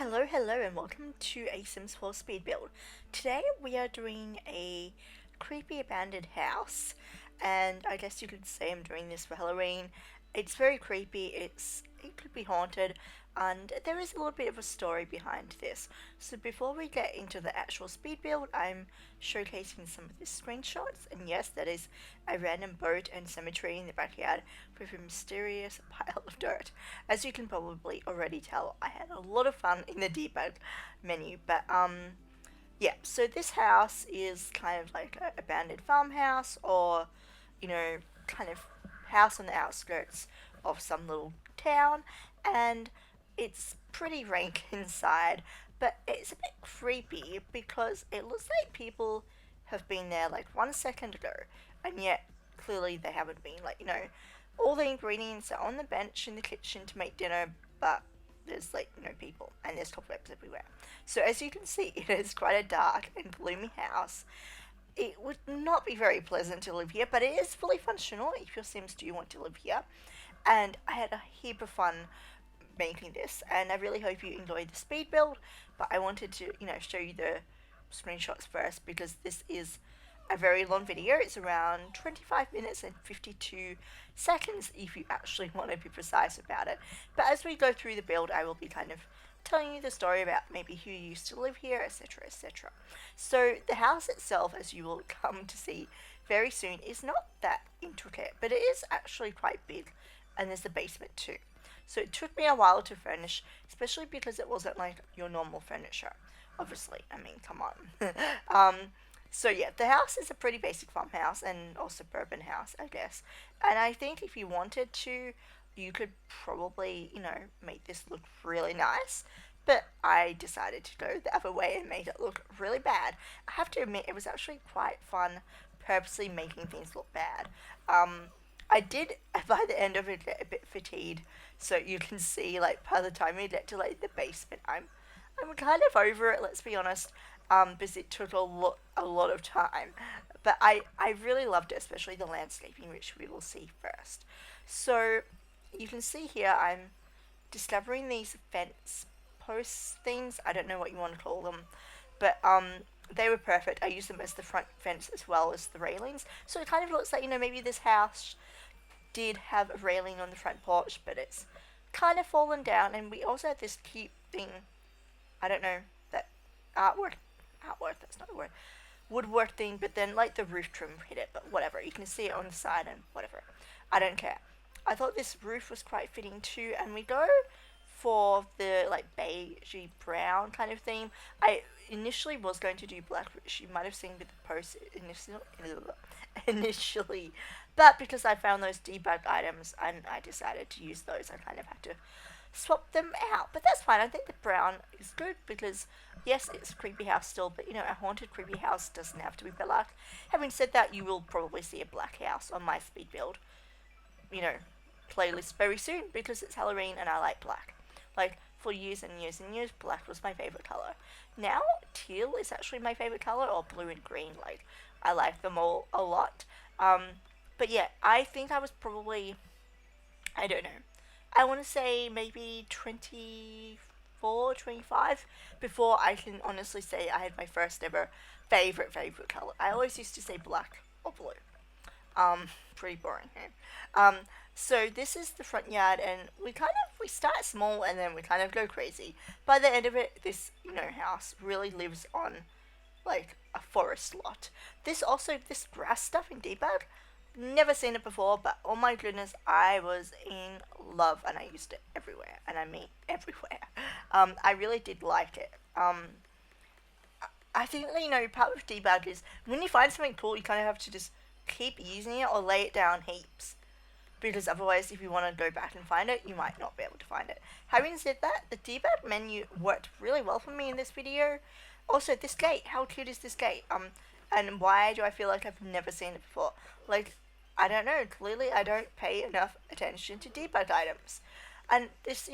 Hello, and welcome to a Sims 4 speed build. Today we are doing a creepy abandoned house, and I guess you could say I'm doing this for Halloween. It's very creepy, it could be haunted, and there is a little bit of a story behind this. So before we get into the actual speed build, I'm showcasing some of the screenshots, and yes, that is a random boat and cemetery in the backyard with a mysterious pile of dirt. As you can probably already tell, I had a lot of fun in the debug menu, but yeah, so this house is kind of like an abandoned farmhouse or, kind of house on the outskirts of some little town, and it's pretty rank inside, but it's a bit creepy because it looks like people have been there like 1 second ago, and yet clearly they haven't been. All the ingredients are on the bench in the kitchen to make dinner, but there's like no people and there's cobwebs everywhere. So as you can see, it is quite a dark and gloomy house. It would not be very pleasant to live here, but it is fully functional if your Sims do want to live here. And I had a heap of fun making this, and I really hope you enjoyed the speed build. But I wanted to, show you the screenshots first because this is a very long video. It's around 25 minutes and 52 seconds if you actually want to be precise about it. But as we go through the build, I will be kind of telling you the story about maybe who used to live here, etc., etc. So the house itself, as you will come to see very soon, is not that intricate, but it is actually quite big, and there's the basement too. So it took me a while to furnish, especially because it wasn't like your normal furniture. Obviously, I mean, come on. So yeah, the house is a pretty basic farmhouse and or suburban house, I guess. And I think if you wanted to, you could probably, make this look really nice. But I decided to go the other way and make it look really bad. I have to admit, it was actually quite fun purposely making things look bad. I did, by the end of it, get a bit fatigued. So you can see, like, by the time we get to, like, the basement, I'm kind of over it, let's be honest, because it took a lot of time. But I really loved it, especially the landscaping, which we will see first. So you can see here I'm discovering these fence post things. I don't know what you want to call them, but they were perfect. I used them as the front fence as well as the railings. So it kind of looks like, maybe this house did have a railing on the front porch, but it's kind of fallen down. And we also had this cute thing, I don't know, that artwork, that's not a word, woodwork thing, but then like the roof trim hit it, but whatever, you can see it on the side and whatever, I don't care. I thought this roof was quite fitting too, and we go for the like beigey brown kind of theme. I initially was going to do black, which you might have seen with the post initially, but because I found those debugged items and I decided to use those, I kind of had to swap them out. But that's fine. I think the brown is good because yes, it's a creepy house still, but a haunted creepy house doesn't have to be black. Having said that, you will probably see a black house on my speed build, you know, playlist very soon because it's Halloween and I like black. Like for years and years and years, black was my favorite color. Now teal is actually my favorite color, or blue and green. Like I like them all a lot. But yeah, I think I was probably, I don't know, I want to say maybe 24, 25 before I can honestly say I had my first ever favorite color. I always used to say black or blue. Pretty boring. Eh? So this is the front yard, and we start small and then we kind of go crazy. By the end of it, this house really lives on like a forest lot. This grass stuff in debug, never seen it before, but oh my goodness, I was in love and I used it everywhere, and I mean everywhere. I really did like it. I think part of debug is when you find something cool, you kind of have to just keep using it or lay it down heaps, because otherwise, if you want to go back and find it, you might not be able to find it. Having said that, the debug menu worked really well for me in this video. Also, this gate, how cute is this gate? And why do I feel like I've never seen it before? Like, I don't know, clearly I don't pay enough attention to debug items. And this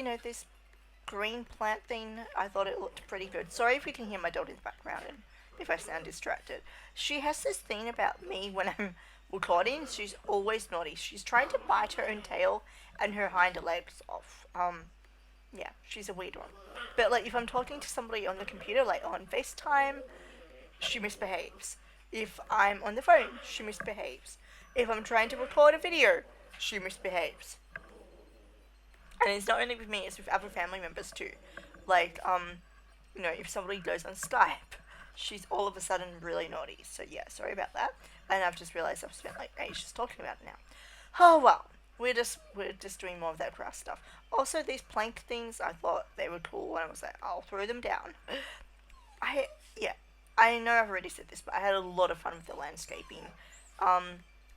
green plant thing, I thought it looked pretty good. Sorry if you can hear my dog in the background and if I sound distracted. She has this thing about me when I'm recording. She's always naughty. She's trying to bite her own tail and her hind legs off. Yeah, she's a weird one. But like if I'm talking to somebody on the computer, like on FaceTime, she misbehaves. If I'm on the phone, she misbehaves. If I'm trying to record a video, she misbehaves. And it's not only with me, it's with other family members too. Like, if somebody goes on Skype, she's all of a sudden really naughty. So yeah, sorry about that. And I've just realised I've spent like ages talking about it now. Oh well, we're just doing more of that grass stuff. Also, these plank things, I thought they were cool, and I was like, I'll throw them down. I yeah, I know I've already said this, but I had a lot of fun with the landscaping. Um,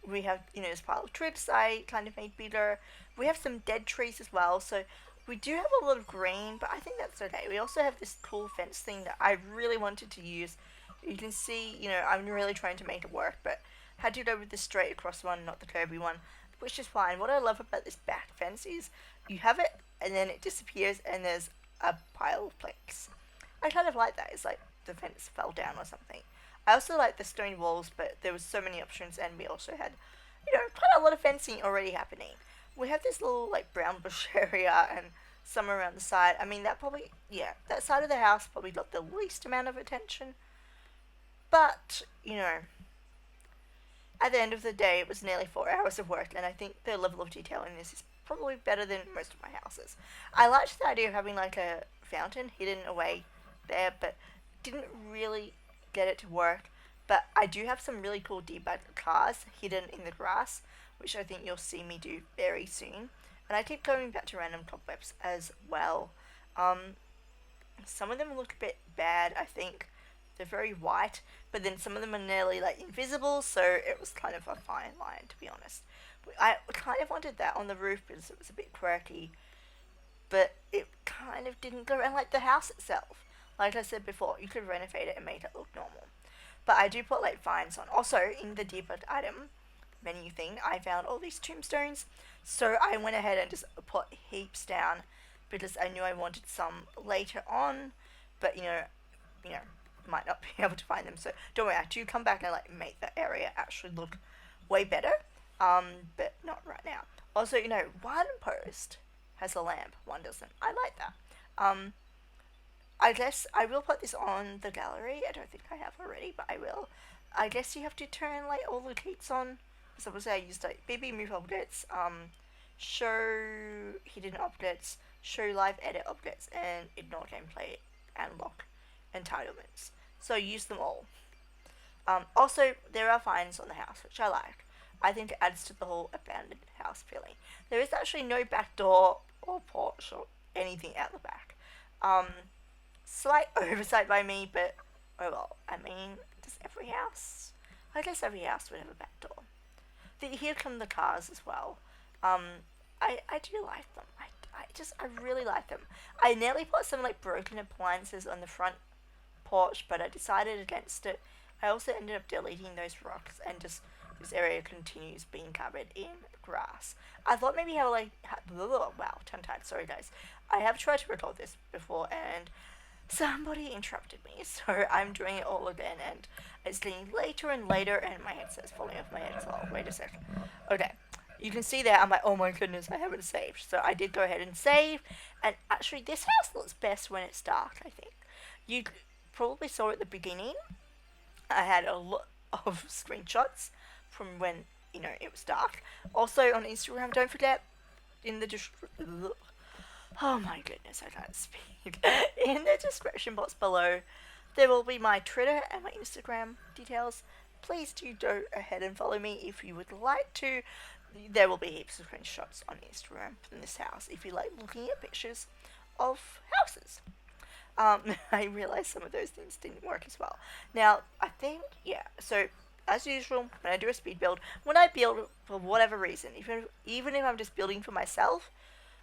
we have this pile of trips I kind of made bigger. We have some dead trees as well, so we do have a lot of green, but I think that's okay. We also have this cool fence thing that I really wanted to use. You can see, I'm really trying to make it work, but had to go with the straight across one, not the curvy one, which is fine. What I love about this back fence is you have it and then it disappears and there's a pile of planks. I kind of like that. It's like the fence fell down or something. I also like the stone walls, but there was so many options, and we also had, quite a lot of fencing already happening. We have this little like brown bush area and some around the side. I mean, that probably, yeah, that side of the house probably got the least amount of attention. But at the end of the day, it was nearly 4 hours of work, and I think the level of detail in this is probably better than most of my houses. I liked the idea of having like a fountain hidden away there, but didn't really get it to work. But I do have some really cool debug cars hidden in the grass, which I think you'll see me do very soon. And I keep going back to random cobwebs as well. Um, some of them look a bit bad, I think. They're very white, but then some of them are nearly like invisible, so it was kind of a fine line, to be honest. I kind of wanted that on the roof because it was a bit quirky, but it kind of didn't go. And like the house itself, like I said before, you could renovate it and make it look normal. But I do put like vines on. Also, in the debug item menu thing, I found all these tombstones, so I went ahead and just put heaps down because I knew I wanted some later on, but you know, might not be able to find them. So don't worry, I do come back and like make that area actually look way better. But not right now. Also, one post has a lamp, one doesn't. I like that. Um, I guess I will put this on the gallery. I don't think I have already, but I will. I guess you have to turn like all the gates on. So obviously I used like BB move objects, show hidden objects, show live edit objects, and ignore gameplay and lock entitlements. So use them all. Also, there are vines on the house, which I like. I think it adds to the whole abandoned house feeling. There is actually no back door or porch or anything out the back. Um, Slight oversight by me, but oh well. I mean, does every house? I guess every house would have a back door. Here come the cars as well. Um, I do like them. I really like them. I nearly put some like broken appliances on the front porch, but I decided against it. I also ended up deleting those rocks and just this area continues being covered in grass. I thought maybe have like wow, tongue tied. Sorry guys. I have tried to record this before and somebody interrupted me, so I'm doing it all again, and it's getting later and later, and my headset's falling off my head as well. Wait a sec. Okay. You can see there, I'm like, oh my goodness, I haven't saved. So I did go ahead and save, and actually this house looks best when it's dark, I think. You probably saw at the beginning, I had a lot of screenshots from when, it was dark. Also on Instagram, don't forget, in the oh my goodness, I can't speak. In the description box below, there will be my Twitter and my Instagram details. Please do go ahead and follow me if you would like to. There will be heaps of screenshots on Instagram from this house if you like looking at pictures of houses. I realized some of those things didn't work as well. Now, I think, yeah, so as usual, when I do a speed build, when I build for whatever reason, even if I'm just building for myself,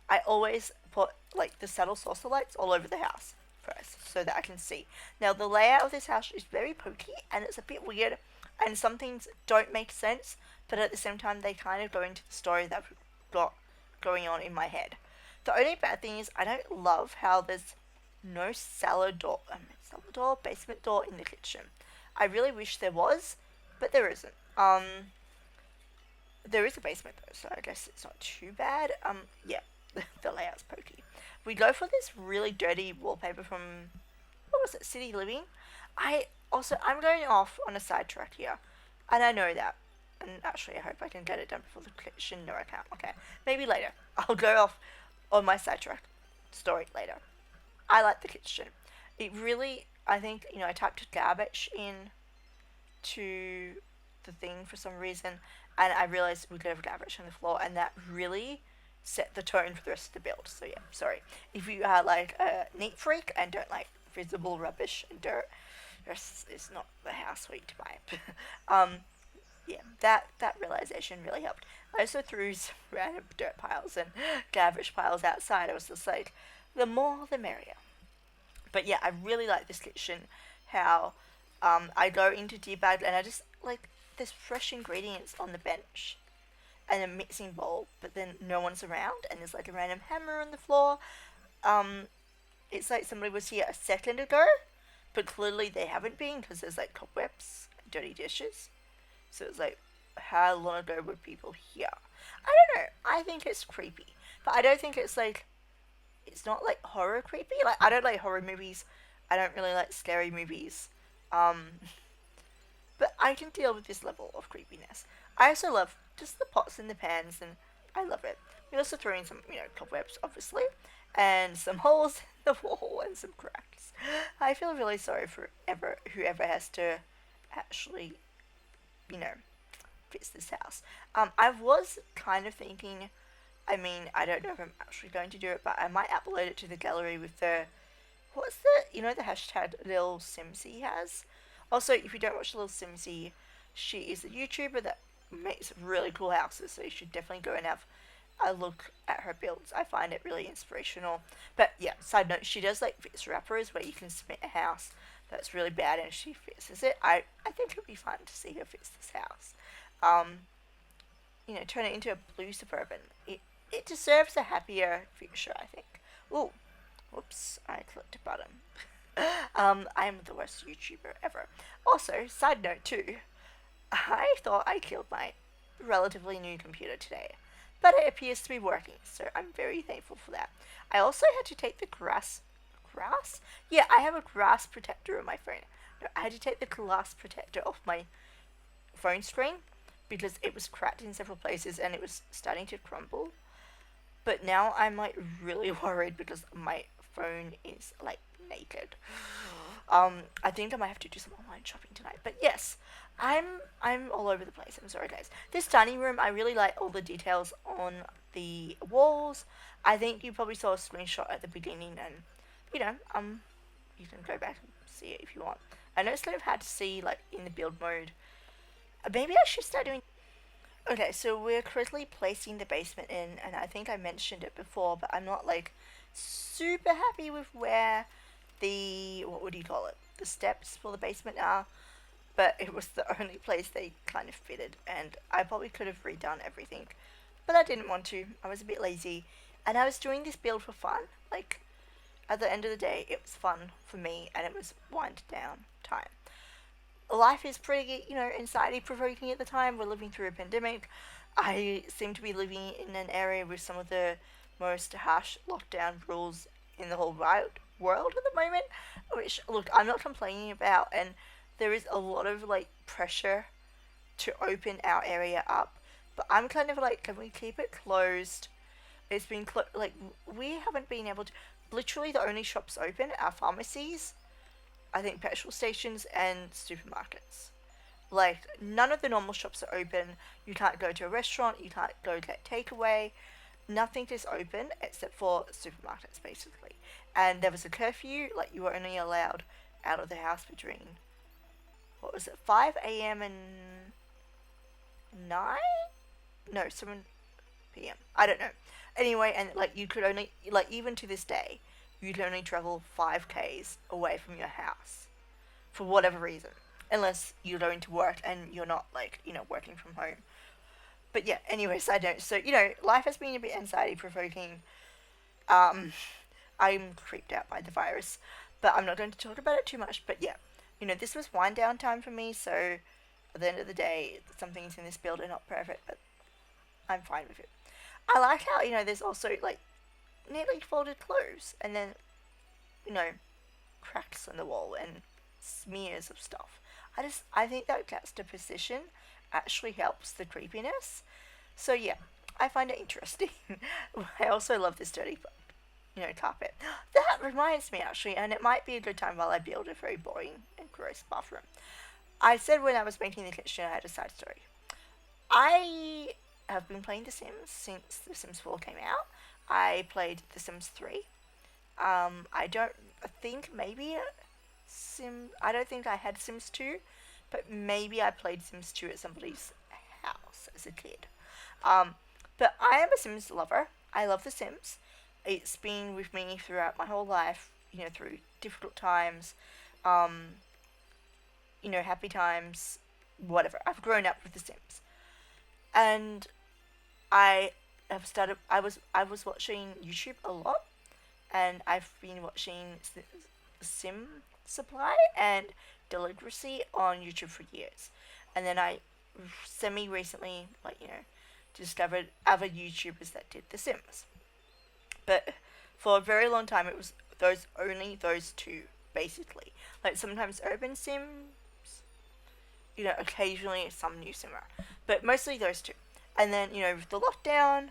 I always put like the subtle saucer lights all over the house first so that I can see. Now the layout of this house is very pokey and it's a bit weird and some things don't make sense, but at the same time they kind of go into the story that I've got going on in my head. The only bad thing is I don't love how there's no cellar door, basement door in the kitchen. I really wish there was, but there isn't. There is a basement though, so I guess it's not too bad. Yeah, the layout's pokey. We go for this really dirty wallpaper from, what was it, City Living. I'm going off on a sidetrack here, and I know that. And actually, I hope I can get it done before the collection. No, I can't. Okay, maybe later. I'll go off on my sidetrack story later. I like the kitchen. It really, I think, I typed garbage in to the thing for some reason, and I realized we could have garbage on the floor, and that really set the tone for the rest of the build. So yeah, sorry. If you are like a neat freak and don't like visible rubbish and dirt, this is not the house for you to buy. Yeah, that realization really helped. I also threw some random dirt piles and garbage piles outside. I was just like, the more the merrier. But yeah, I really like this kitchen. How I go into debug and I just like there's fresh ingredients on the bench and a mixing bowl, but then no one's around and there's like a random hammer on the floor. Um, it's like somebody was here a second ago, but clearly they haven't been because there's like cobwebs, dirty dishes. So it's like, how long ago were people here? I don't know. I think it's creepy, but I don't think it's like it's not like horror creepy. Like I don't like horror movies. I don't really like scary movies. Um, but I can deal with this level of creepiness. I also love just the pots and the pans, and I love it. We also throw in some, cobwebs, obviously, and some holes in the wall and some cracks. I feel really sorry for whoever has to actually, you know, fix this house. I was kind of thinking. I mean, I don't know if I'm actually going to do it, but I might upload it to the gallery with the what's the hashtag Lil Simsy has. Also, if you don't watch Lil Simsy, she is a YouTuber that makes really cool houses, so you should definitely go and have a look at her builds. I find it really inspirational. But yeah, side note, she does like fix wrappers where you can submit a house that's really bad and she fixes it. I think it would be fun to see her fix this house. Um, turn it into a blue suburban. It deserves a happier future, I think. Ooh, whoops, I clicked a button. I'm the worst YouTuber ever. Also, side note too, I thought I killed my relatively new computer today, but it appears to be working, so I'm very thankful for that. I also had to take the grass? Yeah, I have a grass protector on my phone. No, I had to take the glass protector off my phone screen because it was cracked in several places and it was starting to crumble. But now I'm like really worried because my phone is like naked. I think I might have to do some online shopping tonight. But yes, I'm all over the place. I'm sorry, guys. This dining room, I really like all the details on the walls. I think you probably saw a screenshot at the beginning, and you can go back and see it if you want. I know it's kind of hard to see like in the build mode. Maybe I should start doing. Okay, so we're correctly placing the basement in, and I think I mentioned it before, but I'm not like super happy with where the what would you call it? The steps for the basement are. But it was the only place they kind of fitted, and I probably could have redone everything, but I didn't want to. I was a bit lazy, and I was doing this build for fun. Like at the end of the day, it was fun for me, and it was wind down time. Life is pretty, anxiety provoking at the time. We're living through a pandemic. I seem to be living in an area with some of the most harsh lockdown rules in the whole world at the moment, which, look, I'm not complaining about, and there is a lot of, like, pressure to open our area up, but I'm kind of like, can we keep it closed? It's been, like, we haven't been able to, literally the only shops open are pharmacies, I think petrol stations and supermarkets. Like, none of the normal shops are open. You can't go to a restaurant, you can't go get takeaway. Nothing is open except for supermarkets, basically. And there was a curfew, like, you were only allowed out of the house between, what was it, 5 a.m. and 9? No, 7 p.m. I don't know. Anyway, and, like, you could only, like, even to this day, you can only travel 5 k's away from your house for whatever reason, unless you're going to work and you're not like working from home. But yeah, anyway, side note. So life has been a bit anxiety provoking. Um, I'm creeped out by the virus, but I'm not going to talk about it too much. But yeah, this was wind down time for me. So at the end of the day, some things in this build are not perfect, but I'm fine with it. I like how there's also like neatly folded clothes, and then, you know, cracks on the wall and smears of stuff. I think that juxtaposition actually helps the creepiness. So yeah, I find it interesting. I also love this dirty, carpet. That reminds me actually, and it might be a good time while I build a very boring and gross bathroom. I said when I was making the kitchen, I had a side story. I have been playing The Sims since The Sims 4 came out. I played The Sims 3. I don't I think maybe I don't think I had Sims 2, but maybe I played Sims 2 at somebody's house as a kid. Um, but I am a Sims lover. I love The Sims. It's been with me throughout my whole life, through difficult times, um, happy times, whatever. I've grown up with The Sims. And I I was watching YouTube a lot, and I've been watching Sim Supply and Delicacy on YouTube for years. And then I semi recently, discovered other YouTubers that did The Sims. But for a very long time, it was those two, basically. Like sometimes Urban Sims, occasionally some new Simmer, but mostly those two. And then, with the lockdown,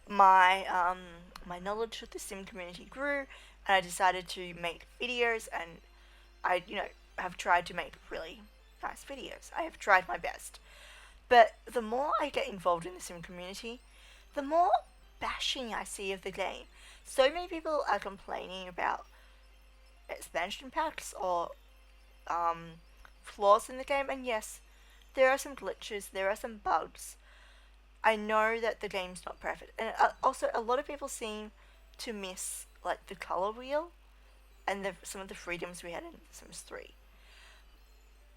my knowledge of the sim community grew, and I decided to make videos, and I have tried to make really nice videos. I have tried my best, but the more I get involved in the sim community, the more bashing I see of the game. So many people are complaining about expansion packs or flaws in the game, and yes, there are some glitches, there are some bugs. I know that the game's not perfect, and also a lot of people seem to miss like the color wheel and some of the freedoms we had in Sims 3.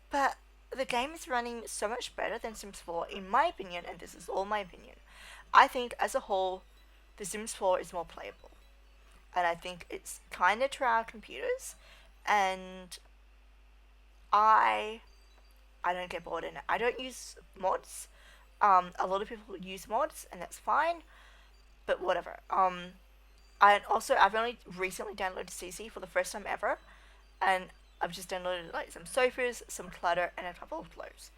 But the game is running so much better than Sims 4, in my opinion, and this is all my opinion. I think as a whole, The Sims 4 is more playable, and I think it's kind of to our computers, and I I don't get bored in it. I don't use mods. A lot of people use mods, and that's fine, but whatever. And also, I've only recently downloaded CC for the first time ever, and I've just downloaded like some sofas, some clutter, and a couple of clothes.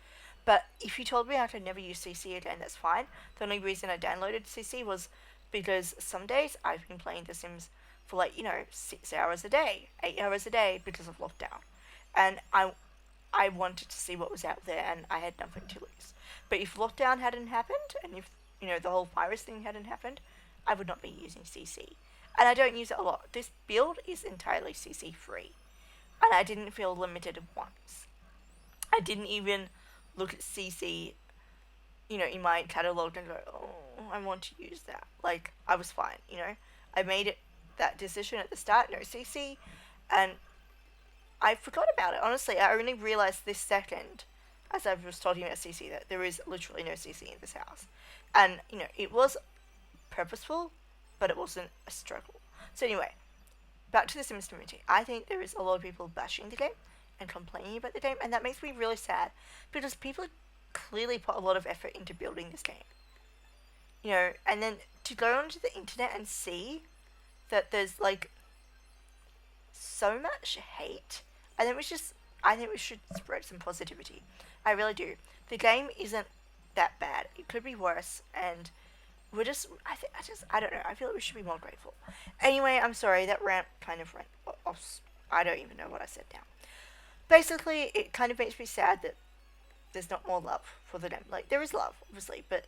But if you told me I could never use CC again, that's fine. The only reason I downloaded CC was because some days I've been playing The Sims for 6 hours a day, 8 hours a day because of lockdown, and I wanted to see what was out there, and I had nothing to lose. But if lockdown hadn't happened, and if the whole virus thing hadn't happened, I would not be using CC. And I don't use it a lot. This build is entirely CC free, and I didn't feel limited once. I didn't even look at CC, in my catalog and go, oh, I want to use that. Like, I was fine. I made it that decision at the start, no CC, and I forgot about it. Honestly, I only realized this second, as I was talking about CC, that there is literally no CC in this house. And, it was purposeful, but it wasn't a struggle. So anyway, back to the Sims community. I think there is a lot of people bashing the game and complaining about the game, and that makes me really sad, because people clearly put a lot of effort into building this game. And then to go onto the internet and see that there's so much hate, I think we should spread some positivity. I really do. The game isn't that bad. It could be worse, and I don't know. I feel like we should be more grateful. Anyway, I'm sorry, that rant kind of ran off. I don't even know what I said now. Basically, it kind of makes me sad that there's not more love for the game. Like, there is love, obviously, but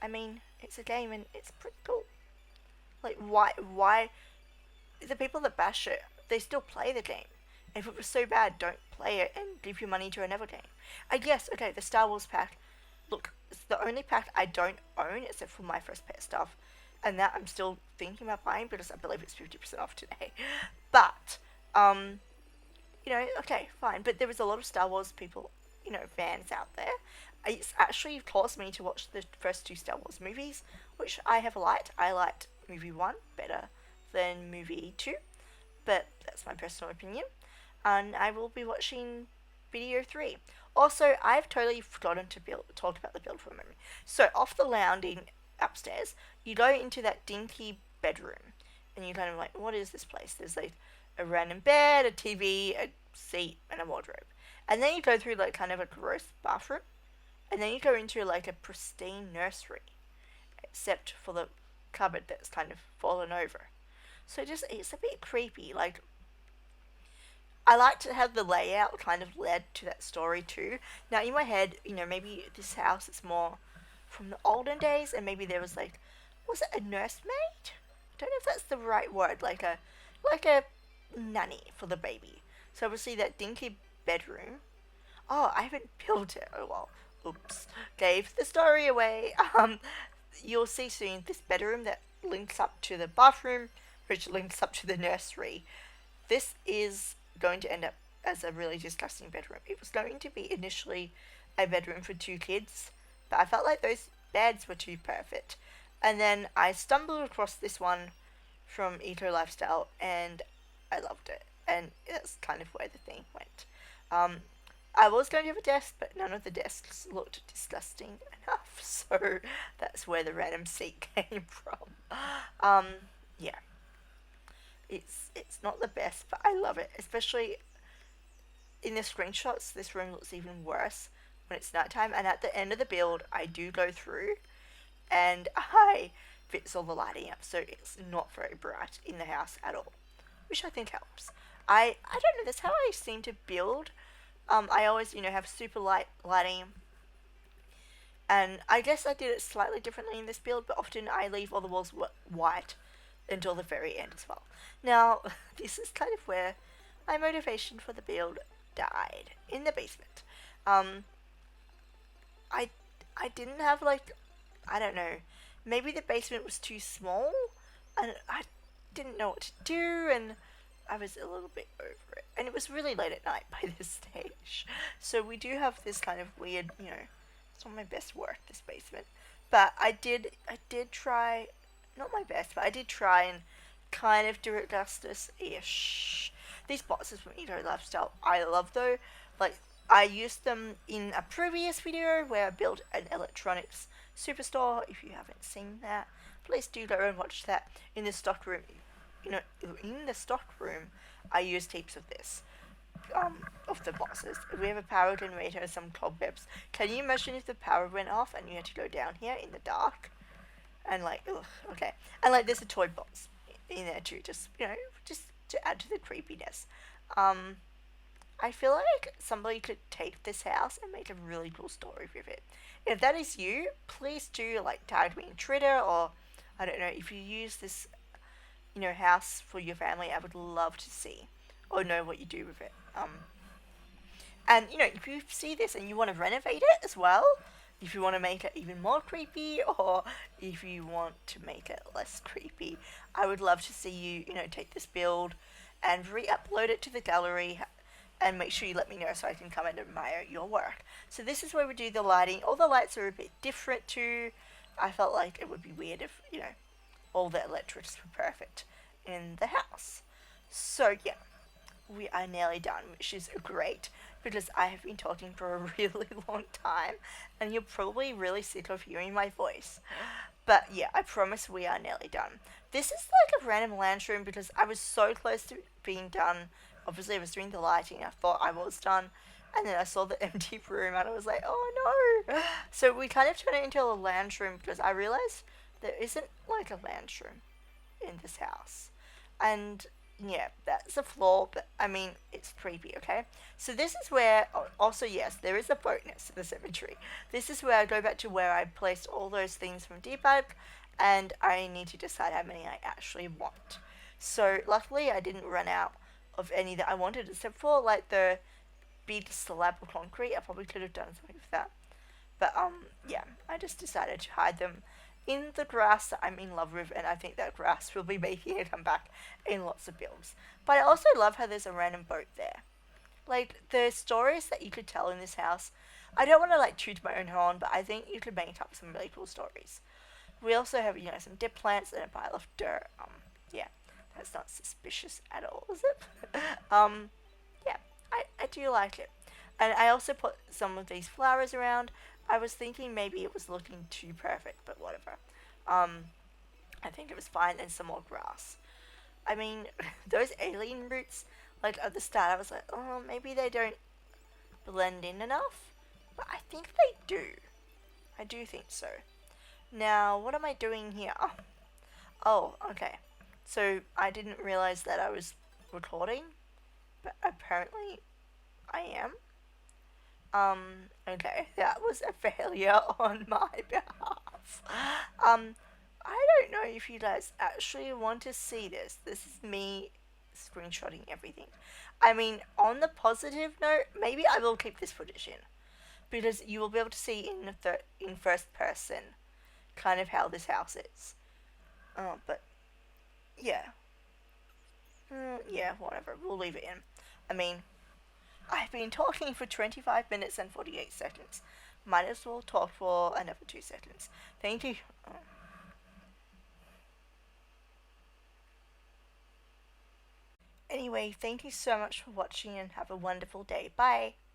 I mean, it's a game and it's pretty cool. Like, why the people that bash it, they still play the game. If it was so bad, don't play it and give your money to another game. I guess, okay, the Star Wars pack. Look, it's the only pack I don't own except for my first pet stuff, and that I'm still thinking about buying because I believe it's 50% off today. But, okay, fine. But there is a lot of Star Wars people, fans out there. It's actually caused me to watch the first two Star Wars movies, which I have liked. I liked movie 1 better than movie 2, but that's my personal opinion. And I will be watching video 3. Also, I've totally forgotten to talk about the build for a moment. So, off the landing upstairs, you go into that dinky bedroom, and you kind of like, what is this place? There's like a random bed, a TV, a seat, and a wardrobe. And then you go through like kind of a gross bathroom, and then you go into like a pristine nursery, except for the cupboard that's kind of fallen over. So just it's a bit creepy. Like I like to have the layout kind of led to that story too. Now in my head, maybe this house is more from the olden days, and maybe there was like, was it a nursemaid? I don't know if that's the right word. Like a nanny for the baby. So obviously that dinky bedroom. Oh, I haven't built it. Oh well. Oops. Gave the story away. You'll see soon this bedroom that links up to the bathroom, which links up to the nursery. This is going to end up as a really disgusting bedroom. It was going to be initially a bedroom for two kids, but I felt like those beds were too perfect. And then I stumbled across this one from Eco Lifestyle and I loved it. And that's kind of where the theme went. Um, I was going to have a desk, but none of the desks looked disgusting enough, so that's where the random seat came from. Um, yeah, it's not the best, but I love it, especially in the screenshots. This room looks even worse when it's nighttime, and at the end of the build, I do go through and I fix all the lighting up, so it's not very bright in the house at all, which I think helps. I don't know. That's how I seem to build. I always have super light lighting, and I guess I did it slightly differently in this build, but often I leave all the walls white until the very end as well. Now, this is kind of where my motivation for the build died in the basement. Um, I I didn't have like, I don't know, maybe the basement was too small, and I didn't know what to do, and I was a little bit over it. And it was really late at night by this stage. So we do have this kind of weird, it's not my best work, this basement. But I did try, not my best, but I did try and kind of do it justice-ish. These boxes from Eco Lifestyle, I love though. Like, I used them in a previous video where I built an electronics superstore. If you haven't seen that, please do go and watch that. In the stock room, in the stock room, I used heaps of this, of the boxes. We have a power generator and some cobwebs. Can you imagine if the power went off and you had to go down here in the dark? And like, ugh, okay. And like, there's a toy box in there too, just to add to the creepiness. Um, I feel like somebody could take this house and make a really cool story with it. If that is you, please do like tag me in Twitter, or I don't know, if you use this house for your family, I would love to see or know what you do with it. And if you see this and you want to renovate it as well, if you want to make it even more creepy, or if you want to make it less creepy, I would love to see you, take this build and re-upload it to the gallery, and make sure you let me know so I can come and admire your work. So this is where we do the lighting. All the lights are a bit different too. I felt like it would be weird if, all the electrics were perfect in the house. So yeah, we are nearly done, which is great because I have been talking for a really long time and you're probably really sick of hearing my voice. But yeah, I promise we are nearly done. This is like a random lounge room because I was so close to being done. Obviously, I was doing the lighting. I thought I was done. And then I saw the empty room and I was like, oh no. So we kind of turned it into a lounge room because I realized there isn't like a lounge room in this house. And yeah, that's a flaw, but I mean, it's creepy, okay? So this is where, also yes, there is a boat next to the cemetery. This is where I go back to where I placed all those things from debug, and I need to decide how many I actually want. So luckily I didn't run out of any that I wanted, except for like the big slab of concrete. I probably could have done something with that. But yeah, I just decided to hide them in the grass that I'm in love with, and I think that grass will be making a comeback in lots of builds. But I also love how there's a random boat there. Like, the stories that you could tell in this house, I don't want to like toot my own horn, but I think you could make up some really cool stories. We also have, some dead plants and a pile of dirt. Yeah, that's not suspicious at all, is it? Yeah, I do like it. And I also put some of these flowers around. I was thinking maybe it was looking too perfect, but whatever. Um, I think it was fine, and some more grass. I mean, those alien roots, like at the start, I was like, oh, maybe they don't blend in enough. But I think they do. I do think so. Now, what am I doing here? Oh, okay. So I didn't realize that I was recording, but apparently I am. Okay, that was a failure on my behalf. Um, I don't know if you guys actually want to see this. This is me screenshotting everything. I mean, on the positive note, maybe I will keep this footage in because you will be able to see in in first person kind of how this house is. But yeah, yeah, whatever. We'll leave it in. I mean, I've been talking for 25 minutes and 48 seconds. Might as well talk for another 2 seconds. Thank you. Anyway, thank you so much for watching and have a wonderful day. Bye.